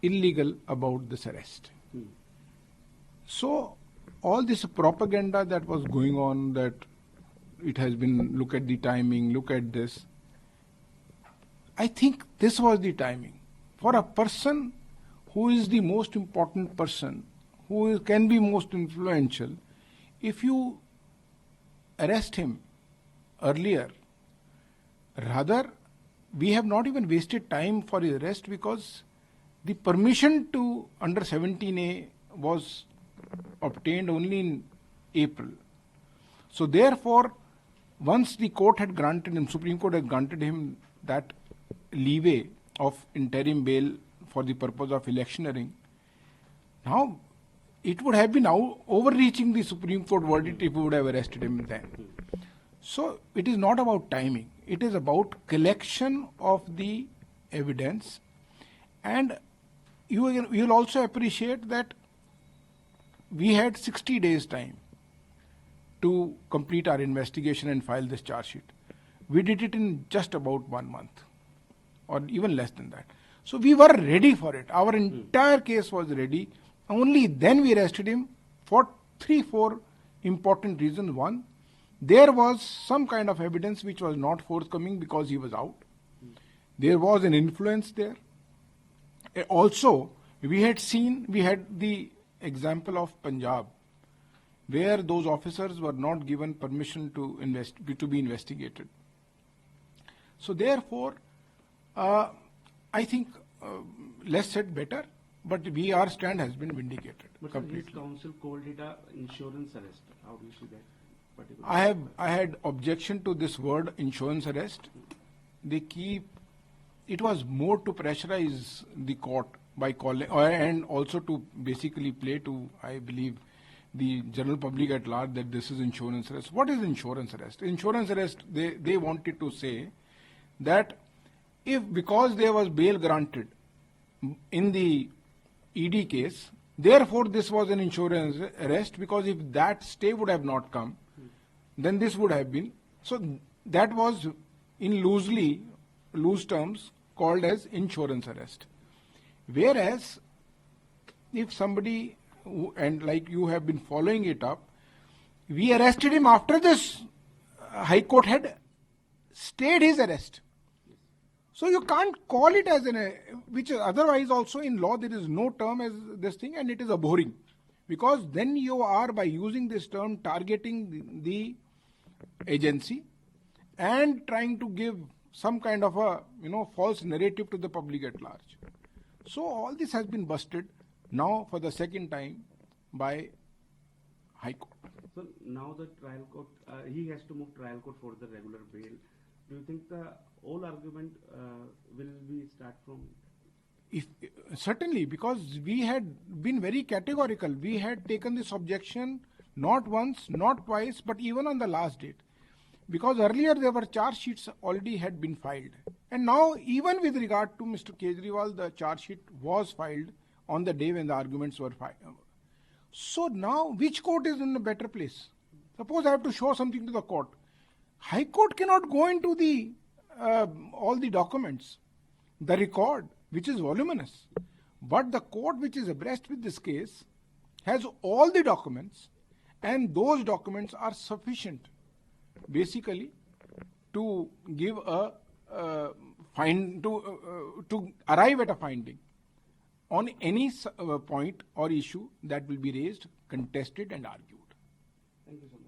illegal about this arrest. So all this propaganda that was going on, that it has been, look at the timing, look at this. I think this was the timing. For a person who is the most important person, who can be most influential, if you arrest him earlier, rather, we have not even wasted time for his arrest because the permission to under 17A was obtained only in April. So therefore, once the court had granted him, Supreme Court had granted him that leeway of interim bail for the purpose of electioneering, now it would have been overreaching the Supreme Court verdict if we would have arrested him then. So it is not about timing. It is about collection of the evidence. And you will also appreciate that we had 60 days time to complete our investigation and file this charge sheet. We did it in just about 1 month, or even less than that. So we were ready for it. Our entire case was ready. Only then we arrested him for 3-4 important reasons. One, there was some kind of evidence which was not forthcoming because he was out. There was an influence there. Also, we had the example of Punjab, where those officers were not given permission to be investigated. So therefore, I think less said better, but our stand has been vindicated completely. But his counsel called it an insurance arrest. How do you see that? I had objection to this word insurance arrest. It was more to pressurize the court by calling, and also to basically play to, I believe, the general public at large that this is insurance arrest. What is insurance arrest? Insurance arrest, they wanted to say that because there was bail granted in the ED case, therefore this was an insurance arrest, because if that stay would have not come, then this would have been. So that was in loose terms called as insurance arrest. Whereas if somebody, and like you have been following it up, we arrested him after this Highcourt had stayed his arrest. So you can't call it as which otherwise also in law there is no term as this thing, and it is abhorring. Because then you are, by using this term, targeting the agency and trying to give some kind of a false narrative to the public at large. So all this has been busted now for the second time by High Court. So now the trial court, he has to move trial court for the regular bail. Do you think the whole argument will be start from? Certainly, because we had been very categorical. We had taken this objection not once, not twice, but even on the last date. Because earlier there were charge sheets already had been filed. And now even with regard to Mr. Kejriwal, the charge sheet was filed on the day when the arguments were filed. So now which court is in a better place? Suppose I have to show something to the court. High Court cannot go into all the documents, the record, which is voluminous. But the court which is abreast with this case has all the documents, and those documents are sufficient basically to give to arrive at a finding on any point or issue that will be raised, contested and argued. Thank you so much.